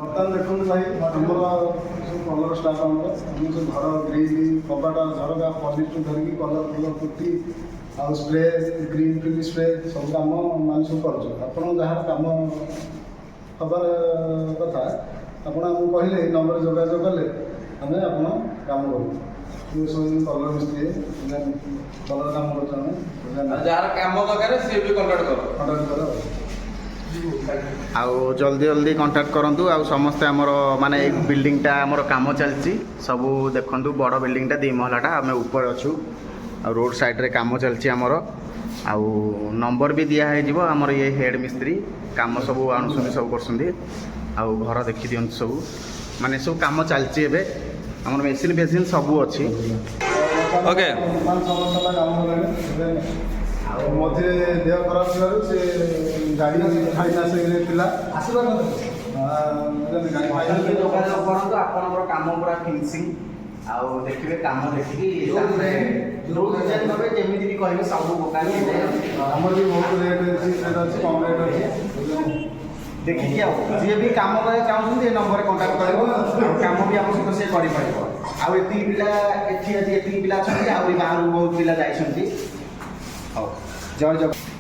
ବର୍ତ୍ତମାନ ଦେଖନ୍ତୁ ଭାଇ ଆମର ସବୁ କଲର ଷ୍ଟାଫ୍ ଆମର ସବୁ ଘର ଗ୍ରିଲ୍ କବାଟ ଝରକା ପଲିସରୁ ଧରିକି କଲର ଫଲର ପୁଟି ଆଉ ସ୍ପ୍ରେ ଗ୍ରୀନ୍ ଫିଲ୍ ସ୍ପ୍ରେ ସବୁ କାମ ମାନେ ସବୁ କରୁଛୁ। ଆପଣ ଯାହାର କାମ ହେବାର କଥା ଆପଣ ଆମକୁ କହିଲେ ଏଇ ନମ୍ବରରେ ଯୋଗାଯୋଗ କଲେ ଆମେ ଆପଣ କାମ କରିବୁ। ସବୁ କଲର ମିସ୍ତ୍ରୀ କଲର କାମ କରୁଛୁ ଆମେ। ଯାହାର କାମ ଦରକାର ସିଏ ବି କଣ୍ଟାକ୍ଟ କର। ଆଉ ଜଲ୍ଦି ଜଲ୍ଦି କଣ୍ଟାକ୍ଟ କରନ୍ତୁ। ଆଉ ସମସ୍ତେ ଆମର ମାନେ ଏଇ ବିଲ୍ଡିଂଟା ଆମର କାମ ଚାଲିଛି ସବୁ ଦେଖନ୍ତୁ। ବଡ଼ ବିଲ୍ଡିଂଟା 2 ମହଲାଟା ଆମେ ଉପରେ ଅଛୁ। ଆଉ ରୋଡ଼ ସାଇଡ଼ରେ କାମ ଚାଲିଛି ଆମର। ଆଉ ନମ୍ବର ବି ଦିଆ ହେଇଯିବ। ଆମର ଇଏ ହେଡ଼ ମିସ୍ତ୍ରୀ କାମ ସବୁ ଆଣୁଛନ୍ତି ସବୁ କରୁଛନ୍ତି। ଆଉ ଘର ଦେଖିଦିଅନ୍ତୁ ସବୁ ମାନେ ସବୁ କାମ ଚାଲିଛି ଏବେ। ଆମର ମେସିନ୍ ଫେସିନ୍ ସବୁ ଅଛି। ଓକେ। 5-6 ବର୍ଷ ହେଲା କାମ କଲେଣି। ଆଉ ମଝିରେ ଦେହ ଖରାପ ଥିବାରୁ ସେ ଗାଡ଼ି ଫାଇନାନ୍ସରେ ଥିଲା ଆସିବା ଯୋଗାଯୋଗ କରନ୍ତୁ। ଆପଣଙ୍କର କାମ ପୁରା ଫିନିସିଂ ଆଉ ଦେଖିବେ କାମ ଦେଖିକି ତାପରେ ଯୋଉ ଡିଜାଇନ୍ ନେବେ ଯେମିତି ବି କହିବେ ସବୁ ଦୋକାନୀ ଆମର ବି ବହୁତ ରେଟ୍ ଅଛି କମ୍ ରେଟ୍ ଅଛି ଦେଖିକି ଆଉ ଯିଏ ବି କାମ କରିବାକୁ ଚାହୁଁଛନ୍ତି ଏ ନମ୍ବରରେ କଣ୍ଟାକ୍ଟ କରିବ। ଆଉ କାମ ବି ଆମ ସହିତ ସେ କରିପାରିବ। ଆଉ ଏତିକି ପିଲା ଏଠି ଆଜି ଏତିକି ପିଲା ଅଛନ୍ତି। ଆହୁରି ବାହାରକୁ ବହୁତ ପିଲା ଯାଇଛନ୍ତି। ହଉ ଜୟ ଜଗନ୍ନାଥ।